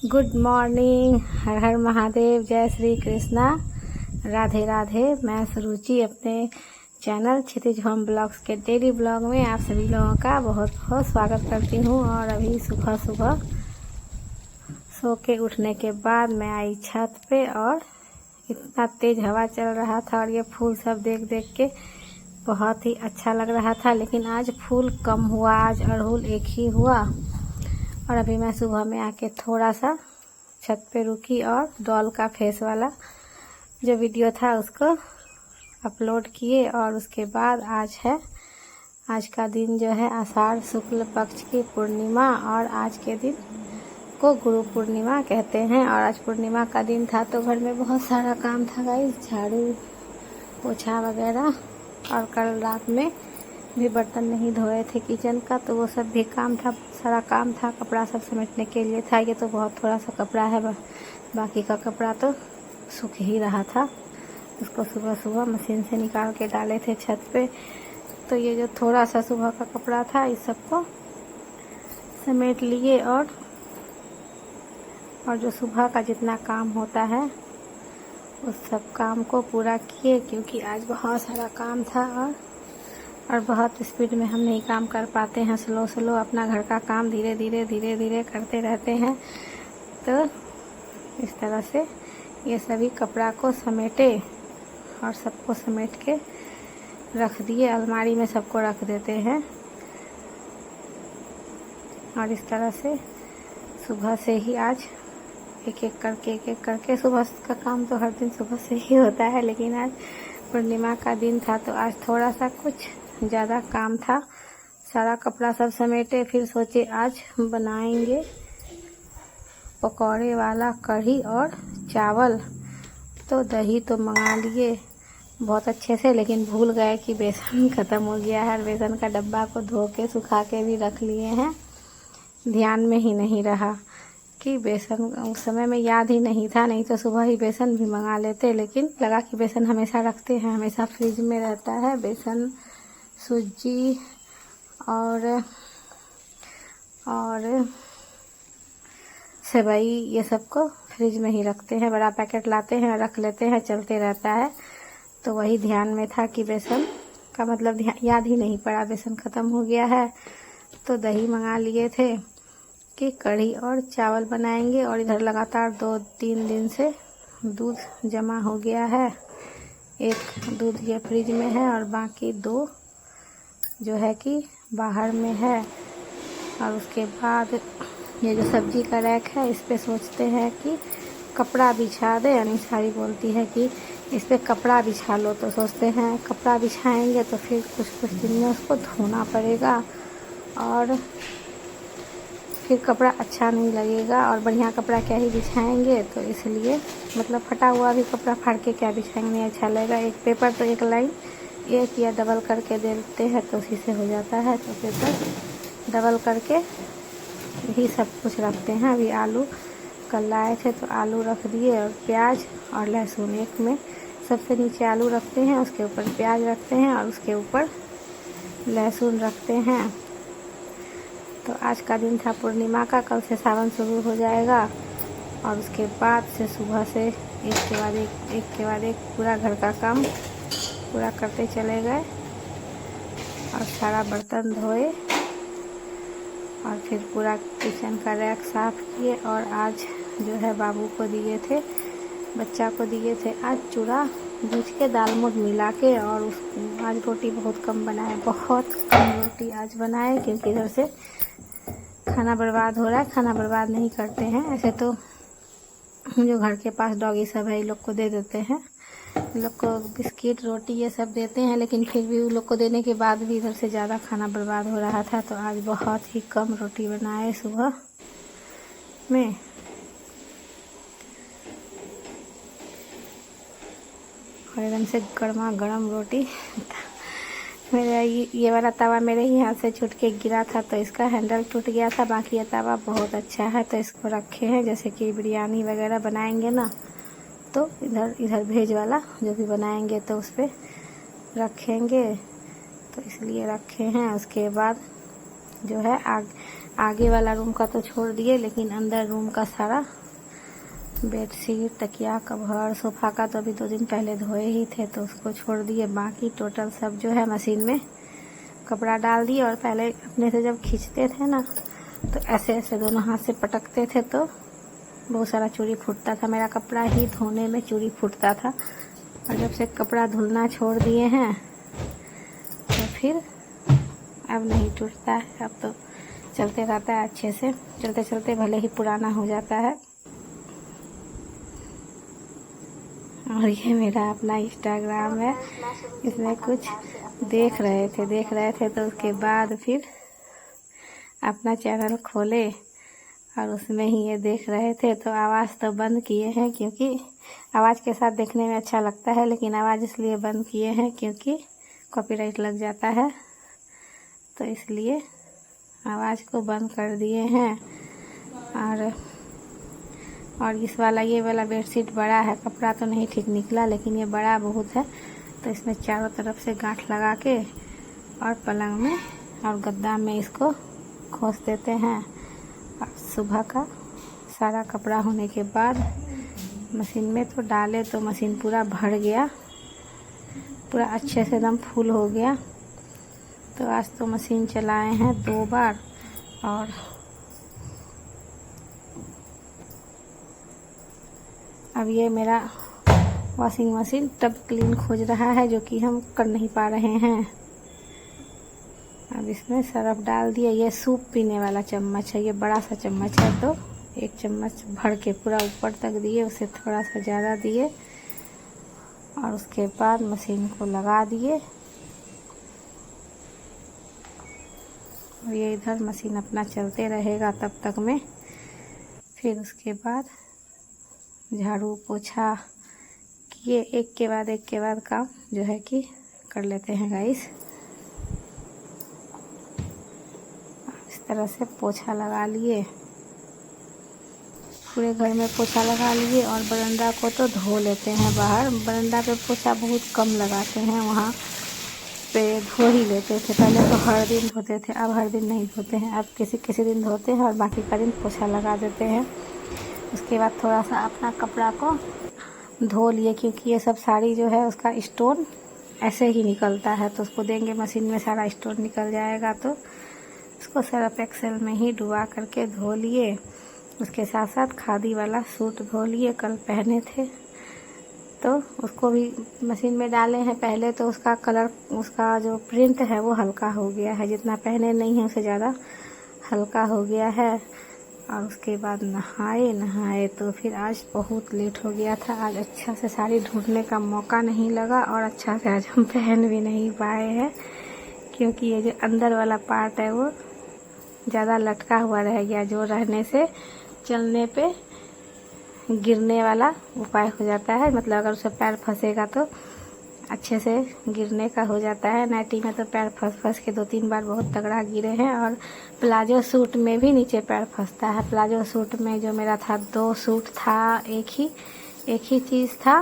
Good morning, हर हर महादेव, जय श्री कृष्णा, राधे राधे। मैं सुरुचि अपने चैनल क्षितिज होम ब्लॉग्स के डेली ब्लॉग में आप सभी लोगों का बहुत बहुत स्वागत करती हूँ। और अभी सुबह सुबह सो के उठने के बाद मैं आई छत पे और इतना तेज हवा चल रहा था और ये फूल सब देख देख के बहुत ही अच्छा लग रहा था। लेकिन आज फूल कम हुआ, आज अड़हुल एक ही हुआ। और अभी मैं सुबह में आके थोड़ा सा छत पे रुकी और डॉल का फेस वाला जो वीडियो था उसको अपलोड किए। और उसके बाद आज का दिन जो है आषाढ़ शुक्ल पक्ष की पूर्णिमा, और आज के दिन को गुरु पूर्णिमा कहते हैं। और आज पूर्णिमा का दिन था तो घर में बहुत सारा काम था गाइस, झाड़ू पोछा वगैरह। और कल रात में भी बर्तन नहीं धोए थे किचन का, तो वो सब भी काम था, सारा काम था। कपड़ा सब समेटने के लिए था, ये तो बहुत थोड़ा सा कपड़ा है, बाकी का कपड़ा तो सूख ही रहा था। उसको सुबह सुबह मशीन से निकाल के डाले थे छत पे। तो ये जो थोड़ा सा सुबह का कपड़ा था इस सबको समेट लिए और जो सुबह का जितना काम होता है उस सब काम को पूरा किए, क्योंकि आज बहुत सारा काम था और बहुत स्पीड में हम नहीं काम कर पाते हैं। स्लो अपना घर का काम धीरे धीरे करते रहते हैं। तो इस तरह से ये सभी कपड़ा को समेटे और सबको समेट के रख दिए, अलमारी में सबको रख देते हैं। और इस तरह से सुबह से ही आज एक एक करके सुबह का काम तो हर दिन सुबह से ही होता है, लेकिन आज पूर्णिमा का दिन था तो आज थोड़ा सा कुछ ज़्यादा काम था। सारा कपड़ा सब समेटे, फिर सोचे आज बनाएंगे पकौड़े वाला कढ़ी और चावल। तो दही तो मंगा लिए बहुत अच्छे से, लेकिन भूल गए कि बेसन ख़त्म हो गया है। बेसन का डब्बा को धो के सुखा के भी रख लिए हैं, ध्यान में ही नहीं रहा कि बेसन उस समय में याद ही नहीं था, नहीं तो सुबह ही बेसन भी मंगा लेते। लेकिन लगा कि बेसन हमेशा रखते हैं, हमेशा फ्रिज में रहता है बेसन, सूजी और सेवई, ये सब को फ्रिज में ही रखते हैं। बड़ा पैकेट लाते हैं, रख लेते हैं, चलते रहता है। तो वही ध्यान में था कि बेसन का मतलब याद ही नहीं पड़ा, बेसन ख़त्म हो गया है। तो दही मंगा लिए थे कि कढ़ी और चावल बनाएंगे। और इधर लगातार 2-3 दिन से दूध जमा हो गया है। एक दूध ये फ्रिज में है और बाकी 2 जो है कि बाहर में है। और उसके बाद ये जो सब्जी का रैक है इस पे सोचते हैं कि कपड़ा बिछा दे। अनिसारी बोलती है कि इस पे कपड़ा बिछा लो, तो सोचते हैं कपड़ा बिछाएंगे तो फिर कुछ दिन में उसको धोना पड़ेगा और फिर कपड़ा अच्छा नहीं लगेगा, और बढ़िया कपड़ा क्या ही बिछाएंगे। तो इसलिए मतलब फटा हुआ भी कपड़ा फाड़ के क्या बिछाएंगे, नहीं अच्छा लगेगा। एक पेपर तो एक लाइन एक या डबल करके देते हैं तो उसी से हो जाता है। तो पेपर डबल करके ही सब कुछ रखते हैं। अभी आलू कल लाए थे तो आलू रख दिए, और प्याज और लहसुन, एक में सबसे नीचे आलू रखते हैं, उसके ऊपर प्याज रखते हैं और उसके ऊपर लहसुन रखते हैं। तो आज का दिन था पूर्णिमा का, कल से सावन शुरू हो जाएगा। और उसके बाद से सुबह से एक के बाद एक पूरा घर का काम पूरा करते चले गए और सारा बर्तन धोए और फिर पूरा किचन का रैक साफ़ किए। और आज जो है बाबू को दिए थे, बच्चा को दिए थे आज चूड़ा भूज के दाल मोट मिला के। और आज रोटी बहुत कम बनाए, बहुत कम रोटी आज बनाए, क्योंकि इधर से खाना बर्बाद हो रहा है। खाना बर्बाद नहीं करते हैं, ऐसे तो जो घर के पास डॉगी सब है ये लोग को दे देते हैं, इन लोग को बिस्किट रोटी ये सब देते हैं। लेकिन फिर भी उन लोग को देने के बाद भी इधर से ज़्यादा खाना बर्बाद हो रहा था। तो आज बहुत ही कम रोटी बनाए सुबह में। और एकदम से गर्मा गर्म रोटी। मेरा ये वाला तवा मेरे ही हाथ से छूट के गिरा था, तो इसका हैंडल टूट गया था। बाकी ये तवा बहुत अच्छा है, तो इसको रखे हैं, जैसे कि बिरयानी वगैरह बनाएंगे ना, तो इधर भेज वाला जो भी बनाएंगे तो उस पर रखेंगे, तो इसलिए रखे हैं। उसके बाद जो है आगे वाला रूम का तो छोड़ दिए, लेकिन अंदर रूम का सारा बेडशीट, तकिया, कवर, सोफ़ा का तो अभी 2 दिन पहले धोए ही थे तो उसको छोड़ दिए। बाकी टोटल सब जो है मशीन में कपड़ा डाल दिए। और पहले अपने से जब खींचते थे ना तो ऐसे ऐसे दोनों हाथ से पटकते थे तो बहुत सारा चूड़ी फूटता था। मेरा कपड़ा ही धोने में चूड़ी फूटता था। और जब से कपड़ा धुलना छोड़ दिए हैं तो फिर अब नहीं टूटता है। अब तो चलते रहता है अच्छे से, चलते चलते भले ही पुराना हो जाता है। और ये मेरा अपना इंस्टाग्राम है, इसमें कुछ देख रहे थे तो उसके बाद फिर अपना चैनल खोले और उसमें ही ये देख रहे थे। तो आवाज़ तो बंद किए हैं क्योंकि आवाज़ के साथ देखने में अच्छा लगता है, लेकिन आवाज़ इसलिए बंद किए हैं क्योंकि कॉपीराइट लग जाता है, तो इसलिए आवाज़ को बंद कर दिए हैं। और इस वाला ये वाला बेडशीट बड़ा है, कपड़ा तो नहीं ठीक निकला लेकिन ये बड़ा बहुत है, तो इसमें चारों तरफ से गांठ लगा के और पलंग में और गद्दा में इसको खोस देते हैं। और सुबह का सारा कपड़ा होने के बाद मशीन में तो डाले तो मशीन पूरा भर गया, पूरा अच्छे से एकदम फुल हो गया। तो आज तो मशीन चलाए हैं 2 बार। और अब ये मेरा वॉशिंग मशीन टब क्लीन खोज रहा है, जो कि हम कर नहीं पा रहे हैं। अब इसमें सरफ डाल दिया। ये सूप पीने वाला चम्मच है, ये बड़ा सा चम्मच है, तो 1 चम्मच भर के पूरा ऊपर तक दिए, उसे थोड़ा सा ज़्यादा दिए और उसके बाद मशीन को लगा दिए। और ये इधर मशीन अपना चलते रहेगा तब तक में। फिर उसके बाद झाड़ू पोछा किए, एक के बाद काम जो है कि कर लेते हैं गाइस। इस तरह से पोछा लगा लिए, पूरे घर में पोछा लगा लिए। और बरंडा को तो धो लेते हैं बाहर। बरंडा पे पोछा बहुत कम लगाते हैं, वहाँ पे धो ही लेते थे। पहले तो हर दिन धोते थे, अब हर दिन नहीं धोते हैं। अब किसी दिन धोते हैं और बाकी का दिन पोछा लगा देते हैं। उसके बाद थोड़ा सा अपना कपड़ा को धो लिए, क्योंकि ये सब साड़ी जो है उसका स्टोन ऐसे ही निकलता है, तो उसको देंगे मशीन में सारा स्टोन निकल जाएगा। तो उसको सर्फ एक्सेल में ही डुबा करके धो लिए। उसके साथ साथ खादी वाला सूट धो लिए, कल पहने थे तो उसको भी मशीन में डाले हैं। पहले तो उसका कलर, उसका जो प्रिंट है वो हल्का हो गया है, जितना पहने नहीं है उससे ज़्यादा हल्का हो गया है। और उसके बाद नहाए तो फिर आज बहुत लेट हो गया था। आज अच्छा से साड़ी ढूंढने का मौका नहीं लगा और अच्छा से आज हम पहन भी नहीं पाए हैं, क्योंकि ये जो अंदर वाला पार्ट है वो ज़्यादा लटका हुआ रह गया, जो रहने से चलने पे गिरने वाला उपाय हो जाता है। मतलब अगर उससे पैर फंसेगा तो अच्छे से गिरने का हो जाता है। नाइटी में तो पैर फंस के 2-3 बार बहुत तगड़ा गिरे हैं। और प्लाजो सूट में भी नीचे पैर फंसता है। प्लाजो सूट में जो मेरा था 2 सूट था, एक ही चीज़ था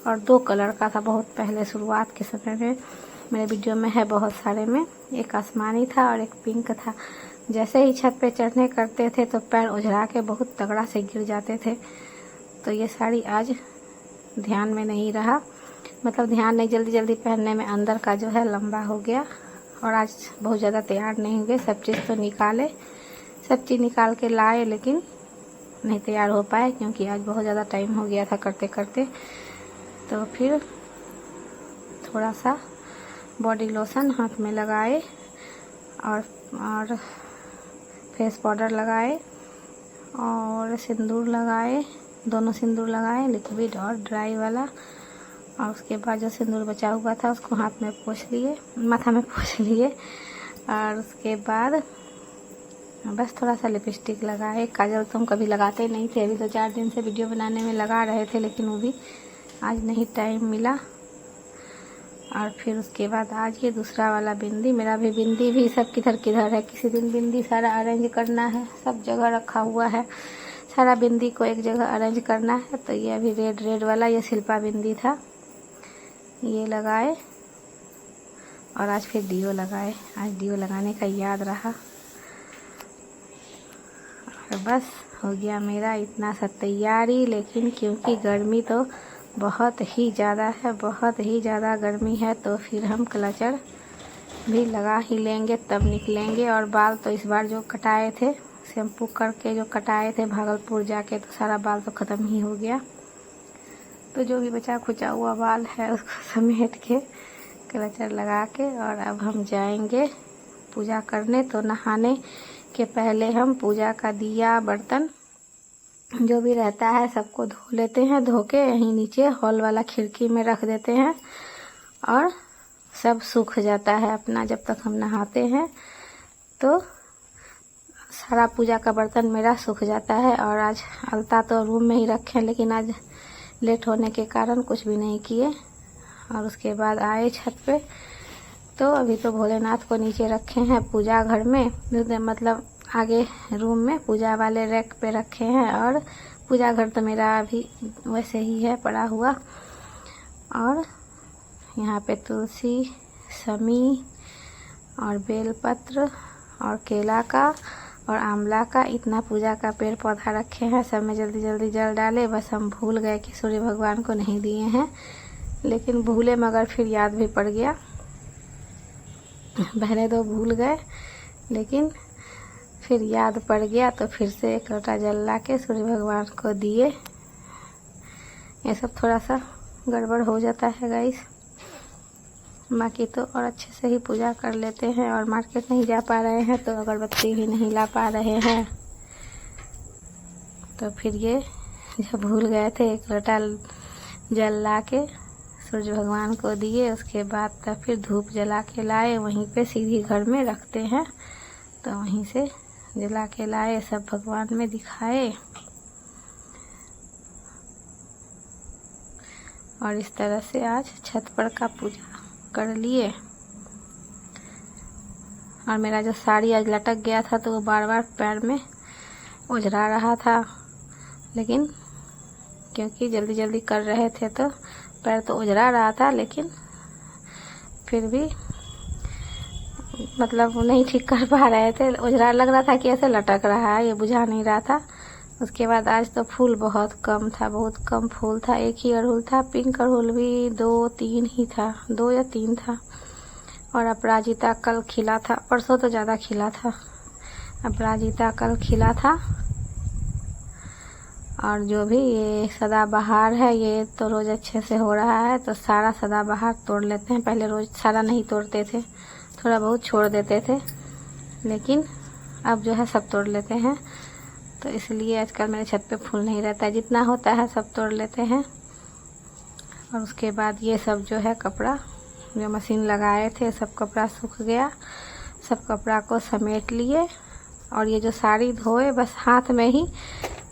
और 2 कलर का था। बहुत पहले शुरुआत के समय में मेरे वीडियो में है बहुत सारे में। एक आसमानी था और एक पिंक था। जैसे ही छत पे चढ़ने करते थे तो पैर उझरा के बहुत तगड़ा से गिर जाते थे। तो ये साड़ी आज ध्यान में नहीं रहा, मतलब ध्यान नहीं, जल्दी पहनने में अंदर का जो है लंबा हो गया। और आज बहुत ज़्यादा तैयार नहीं हुए। सब चीज़ तो निकाले, सब चीज़ निकाल के लाए, लेकिन नहीं तैयार हो पाए क्योंकि आज बहुत ज़्यादा टाइम हो गया था करते करते। तो फिर थोड़ा सा बॉडी लोशन हाथ में लगाए और फेस पाउडर लगाए और सिंदूर लगाए, दोनों सिंदूर लगाए, लिक्विड और ड्राई वाला। और उसके बाद जो सिंदूर बचा हुआ था उसको हाथ में पोंछ लिए, माथा में पोंछ लिए। और उसके बाद बस थोड़ा सा लिपस्टिक लगाए। काजल तो हम कभी लगाते नहीं थे, अभी 2-4 दिन से वीडियो बनाने में लगा रहे थे, लेकिन वो भी आज नहीं टाइम मिला। और फिर उसके बाद आज ये दूसरा वाला बिंदी, मेरा भी बिंदी भी सब किधर है। किसी दिन बिंदी सारा अरेंज करना है, सब जगह रखा हुआ है, सारा बिंदी को एक जगह अरेंज करना है। तो ये अभी रेड वाला ये शिल्पा बिंदी था, ये लगाए। और आज फिर डीओ लगाए, आज डीओ लगाने का याद रहा। और बस हो गया मेरा इतना सा तैयारी। लेकिन क्योंकि गर्मी तो बहुत ही ज़्यादा है, बहुत ही ज़्यादा गर्मी है, तो फिर हम क्लचर भी लगा ही लेंगे तब निकलेंगे। और बाल तो इस बार जो कटाए थे, शैम्पू करके जो कटाए थे भागलपुर जाके, तो सारा बाल तो ख़त्म ही हो गया। तो जो भी बचा खुचा हुआ बाल है उसको समेट के क्लचर लगा के और अब हम जाएंगे पूजा करने। तो नहाने के पहले हम पूजा का दिया बर्तन जो भी रहता है सबको धो लेते हैं। धो के यहीं नीचे हॉल वाला खिड़की में रख देते हैं और सब सूख जाता है अपना। जब तक हम नहाते हैं तो सारा पूजा का बर्तन मेरा सूख जाता है। और आज अलता तो रूम में ही रखे, लेकिन आज लेट होने के कारण कुछ भी नहीं किए। और उसके बाद आए छत पे, तो अभी तो भोलेनाथ को नीचे रखे हैं पूजा घर में, मतलब आगे रूम में पूजा वाले रैक पे रखे हैं। और पूजा घर तो मेरा अभी वैसे ही है पड़ा हुआ। और यहाँ पे तुलसी, समी और बेलपत्र और केला का और आंवला का इतना पूजा का पेड़ पौधा रखे हैं। सब में जल्दी जल्दी जल डाले। बस हम भूल गए कि सूर्य भगवान को नहीं दिए हैं, लेकिन भूले मगर फिर याद भी पड़ गया। पहले तो भूल गए लेकिन फिर याद पड़ गया, तो फिर से एक लोटा जल ला के सूर्य भगवान को दिए। ये सब थोड़ा सा गड़बड़ हो जाता है गाइस, बाकी तो और अच्छे से ही पूजा कर लेते हैं। और मार्केट नहीं जा पा रहे हैं तो अगरबत्ती भी नहीं ला पा रहे हैं, तो फिर ये जब भूल गए थे एक लोटा जल ला के सूर्य भगवान को दिए। उसके बाद तब फिर धूप जला के लाए, वहीं पे सीधी घर में रखते हैं, तो वहीं से जला के लाए, सब भगवान में दिखाए। और इस तरह से आज छत पर का पूजा कर लिए। और मेरा जो साड़ी आज लटक गया था तो वो बार बार पैर में उझरा रहा था, लेकिन क्योंकि जल्दी जल्दी कर रहे थे तो पैर तो उझरा रहा था, लेकिन फिर भी मतलब नहीं ठीक कर पा रहे थे। उझरा लग रहा था कि ऐसे लटक रहा है, ये बुझा नहीं रहा था। उसके बाद आज तो फूल बहुत कम था, बहुत कम फूल था। एक ही अड़हुल था, पिंक अड़हुल भी 2-3 ही था, 2 या 3 था। और अपराजिता कल खिला था, परसों तो ज़्यादा खिला था। अपराजिता कल खिला था। और जो भी ये सदाबहार है ये तो रोज़ अच्छे से हो रहा है, तो सारा सदाबहार तोड़ लेते हैं। पहले रोज़ सारा नहीं तोड़ते थे, थोड़ा बहुत छोड़ देते थे, लेकिन अब जो है सब तोड़ लेते हैं। तो इसलिए आजकल मेरे छत पे फूल नहीं रहता है, जितना होता है सब तोड़ लेते हैं। और उसके बाद ये सब जो है कपड़ा जो मशीन लगाए थे सब कपड़ा सूख गया, सब कपड़ा को समेट लिए। और ये जो साड़ी धोए बस हाथ में ही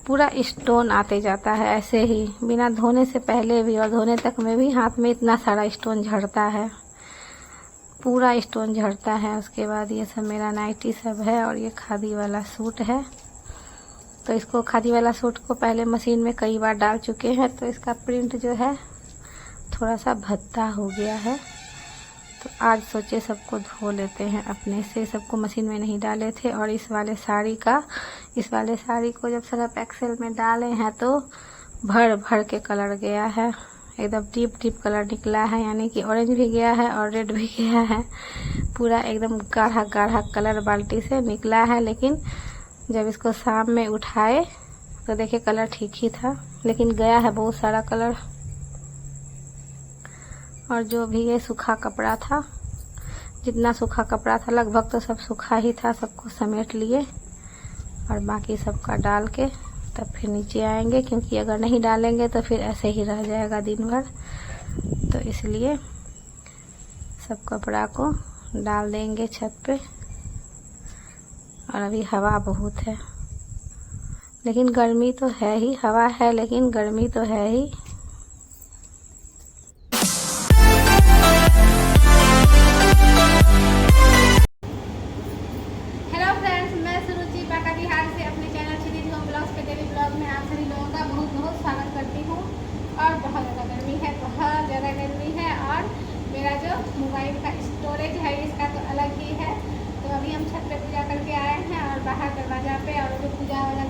पूरा स्टोन आते जाता है, ऐसे ही बिना धोने से पहले भी और धोने तक में भी हाथ में इतना सारा स्टोन झड़ता है, पूरा स्टोन झड़ता है। उसके बाद ये सब मेरा नाइटी सब है और ये खादी वाला सूट है। तो इसको खादी वाला सूट को पहले मशीन में कई बार डाल चुके हैं, तो इसका प्रिंट जो है थोड़ा सा भद्दा हो गया है। तो आज सोचे सबको धो लेते हैं अपने से, सबको मशीन में नहीं डाले थे। और इस वाले साड़ी को जब सर्फ एक्सेल में डाले हैं तो भर भर के कलर गया है, एकदम डीप कलर निकला है, यानी कि ऑरेंज भी गया है और रेड भी गया है। पूरा एकदम गाढ़ा गाढ़ा कलर बाल्टी से निकला है। लेकिन जब इसको शाम में उठाए तो देखे कलर ठीक ही था, लेकिन गया है बहुत सारा कलर। और जो भी ये सूखा कपड़ा था, जितना सूखा कपड़ा था लगभग तो सब सूखा ही था, सबको समेट लिए। और बाकी सबका डाल के तब फिर नीचे आएंगे, क्योंकि अगर नहीं डालेंगे तो फिर ऐसे ही रह जाएगा दिन भर। तो इसलिए सब कपड़ा को डाल देंगे छत पे। और अभी हवा बहुत है, लेकिन गर्मी तो है ही, हवा है लेकिन गर्मी तो है ही। हेलो फ्रेंड्स, मैं सुरुचि बाका बिहार से अपने चैनल श्री होम ब्लॉग्स पे डेली ब्लॉग में आप सभी लोगों का बहुत बहुत स्वागत करती हूँ। और बहुत ज़्यादा गर्मी है, बहुत ज़्यादा गर्मी है। और मेरा जो मोबाइल का स्टोरेज है इसका तो अलग ही है। तो अभी हम छत पे पूजा करके आए हैं और बाहर दरवाजा पे और जो पूजा वाला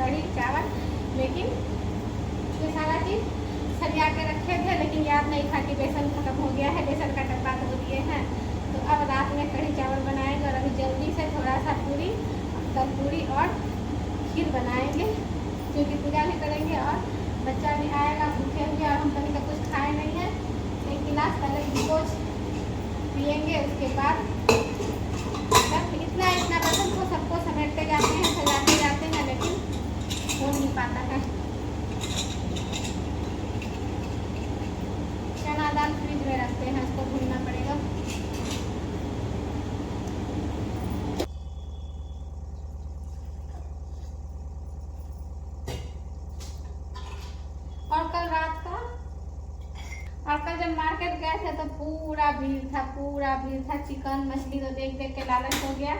कढ़ी चावल, लेकिन ये सारा चीज़ सरिया के रखे थे, लेकिन याद नहीं था कि बेसन खत्म हो गया है, बेसन का डब्बा धो दिए हैं। तो अब रात में कढ़ी चावल बनाएंगे और अभी जल्दी से थोड़ा सा पूरी, तब पूरी और खीर बनाएंगे, क्योंकि पूजा भी करेंगे और बच्चा भी आएगा भूखे हुए और हम कभी तक कुछ खाए नहीं है। एक गिलास पहले ग्लूकोज पियेंगे, उसके बाद बस इतना बर्तन को सबको समेटते जाते हैं, सजाते जाते हैं, लेकिन हो नहीं पाता है। चना दाल फ्रिज में रखते हैं, उसको भूनना पड़ेगा। और कल जब मार्केट गए थे तो पूरा भीड़ था। चिकन मछली तो देख देख के लालच हो गया।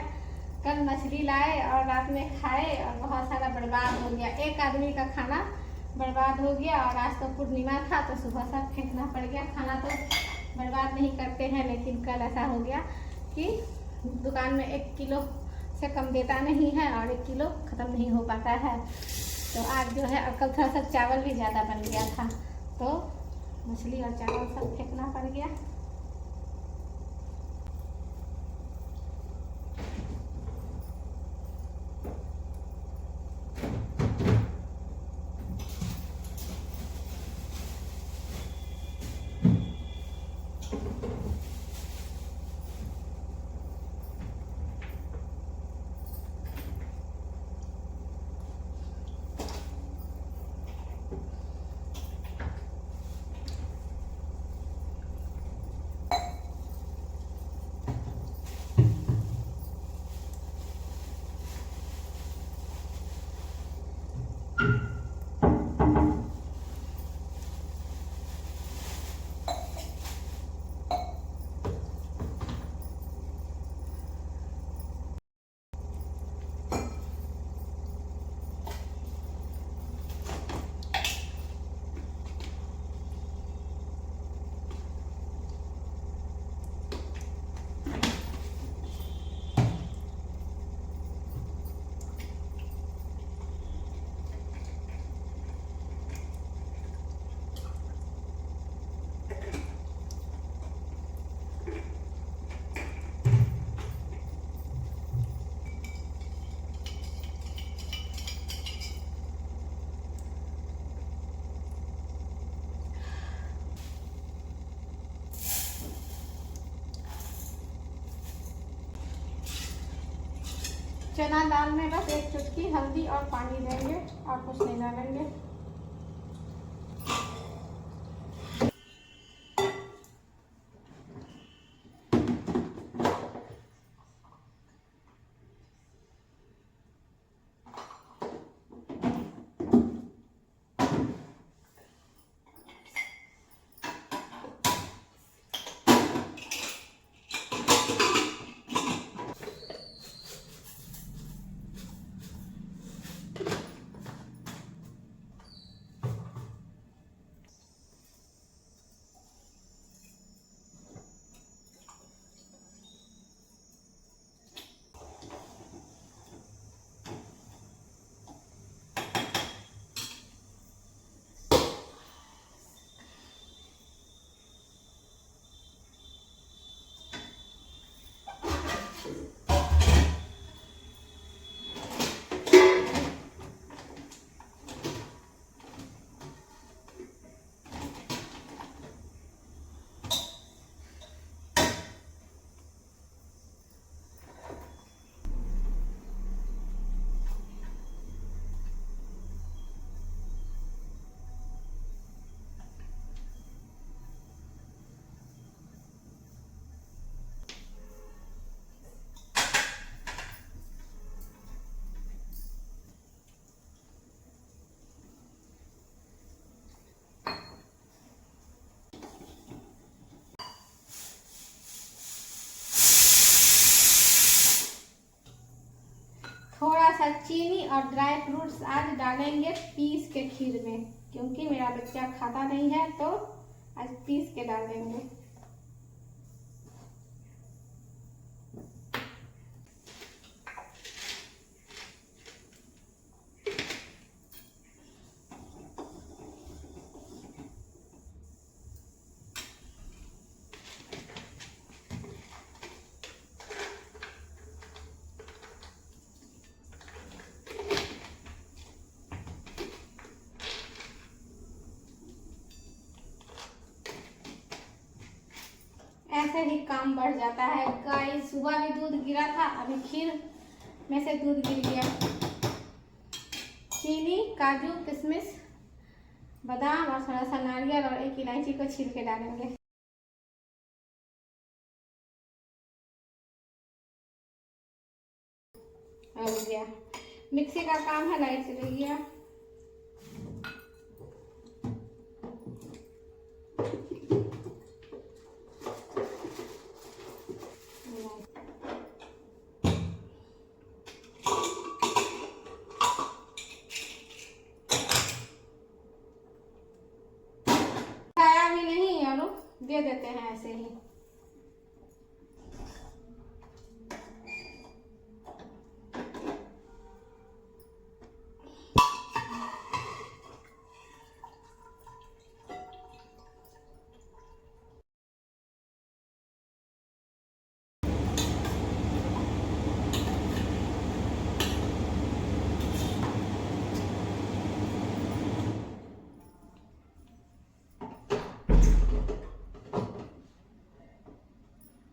कल मछली लाए और रात में खाए और बहुत सारा बर्बाद हो गया। एक आदमी का खाना बर्बाद हो गया और आज तो पूर्णिमा था तो सुबह सब फेंकना पड़ गया। खाना तो बर्बाद नहीं करते हैं, लेकिन कल ऐसा हो गया कि दुकान में 1 किलो से कम देता नहीं है और 1 किलो ख़त्म नहीं हो पाता है। तो आज जो है, और कल थोड़ा सा चावल भी ज़्यादा बन गया था, तो मछली और चावल सब फेंकना पड़ गया। चना दाल में बस 1 चुटकी हल्दी और पानी देंगे और कुछ नहीं डालेंगे। थोड़ा सा चीनी और ड्राई फ्रूट्स आज डालेंगे पीस के खीर में, क्योंकि मेरा बच्चा खाता नहीं है, तो आज पीस के डाल देंगे। से ही काम बढ़ जाता है गाइस। सुबह भी दूध गिरा था, अभी खीर में से दूध गिर गया। चीनी, काजू, किशमिश, बादाम और थोड़ा सा नारियल और एक इलायची को छील के डालेंगे। हो गया, मिक्सी का काम है, लाइट चली गया। खाया भी नहीं और दे देते हैं ऐसे ही।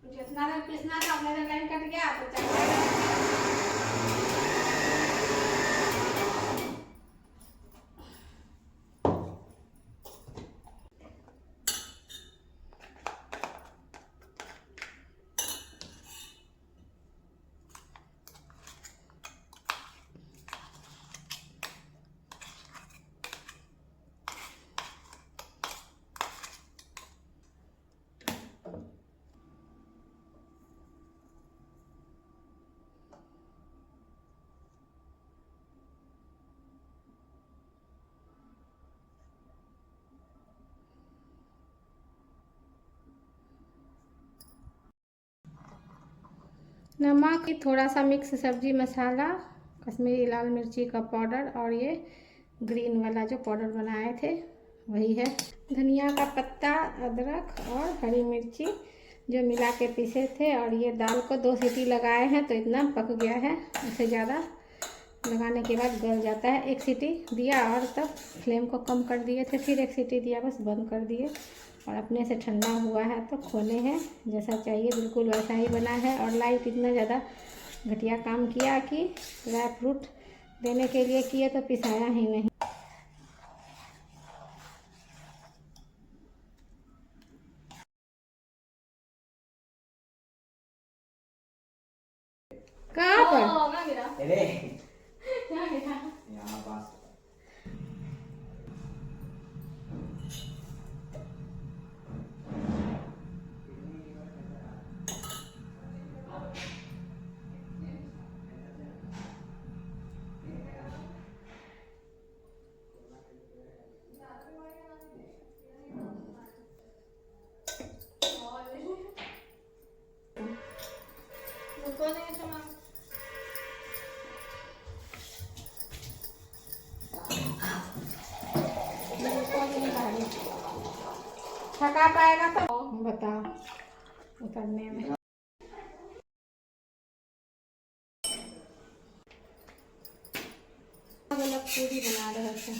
जितना देर पीसना था उतना देर लाइन कट गया तो नमक, थोड़ा सा मिक्स सब्जी मसाला, कश्मीरी लाल मिर्ची का पाउडर और ये ग्रीन वाला जो पाउडर बनाए थे वही है। धनिया का पत्ता, अदरक और हरी मिर्ची जो मिला के पीसे थे। और ये दाल को 2 सीटी लगाए हैं तो इतना पक गया है। इससे ज़्यादा लगाने के बाद गल जाता है। 1 सीटी दिया और तब फ्लेम को कम कर दिए थे, फिर 1 सीटी दिया, बस बंद कर दिए। और अपने से ठंडा हुआ है तो खोले हैं, जैसा चाहिए बिल्कुल वैसा ही बना है। और लाइट इतना ज़्यादा घटिया काम किया कि ड्राई फ्रूट देने के लिए किए तो पिसाया ही नहीं। कहाँ पर? यहाँ पास। थका पाएगा तो बताओ उतरने में। अलग पूरी बना रहे थे।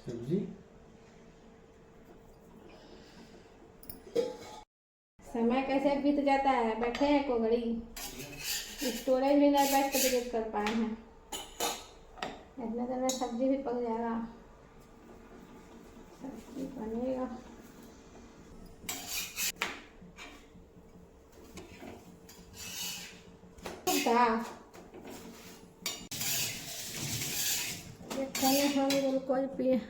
सब्जी समय कैसे बीत जाता है, बैठे हैं को घड़ी, स्टोरेज भी नहीं बैठ के डिलीट कर पाए हैं। इतने देर में सब्जी भी पक जाएगा, सब्जी बनेगा। खाने हम कोई पिए।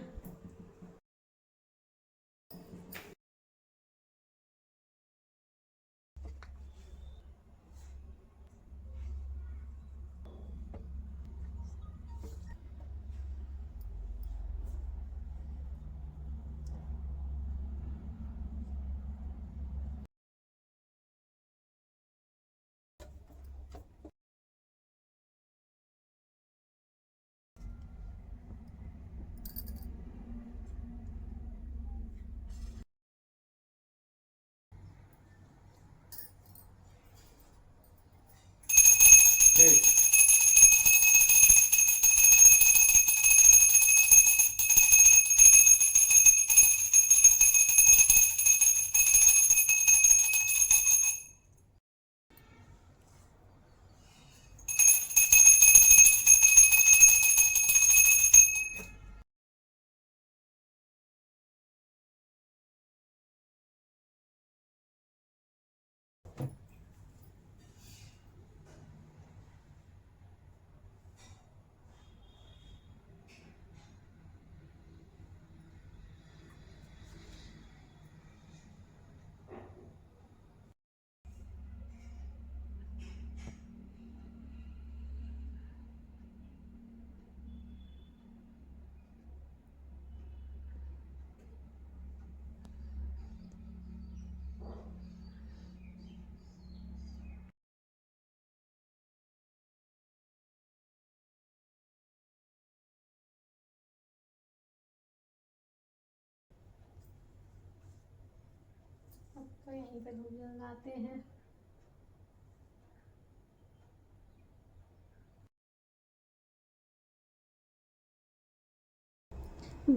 तो यहीं पे धूप जलाते हैं।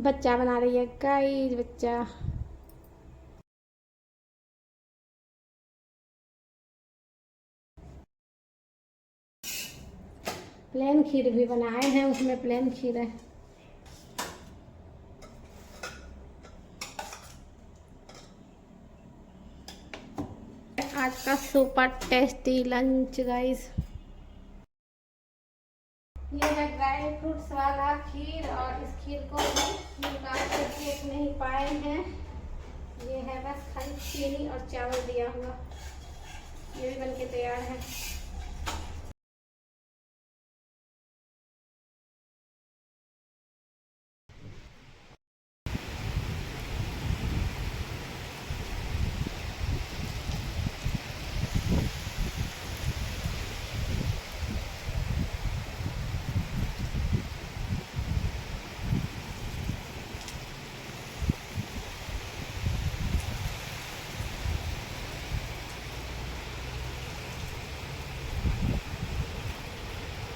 बच्चा बना रही है गाइस, बच्चा। प्लेन खीर भी बनाए हैं, उसमें प्लेन खीर है। आज का सुपर टेस्टी लंच गाइस। ये है ड्राई फ्रूट्स वाला खीर, और इस खीर को हम निकाल के देख नहीं पाए हैं। ये है बस खाली चीनी और चावल दिया हुआ। ये भी बनके तैयार है।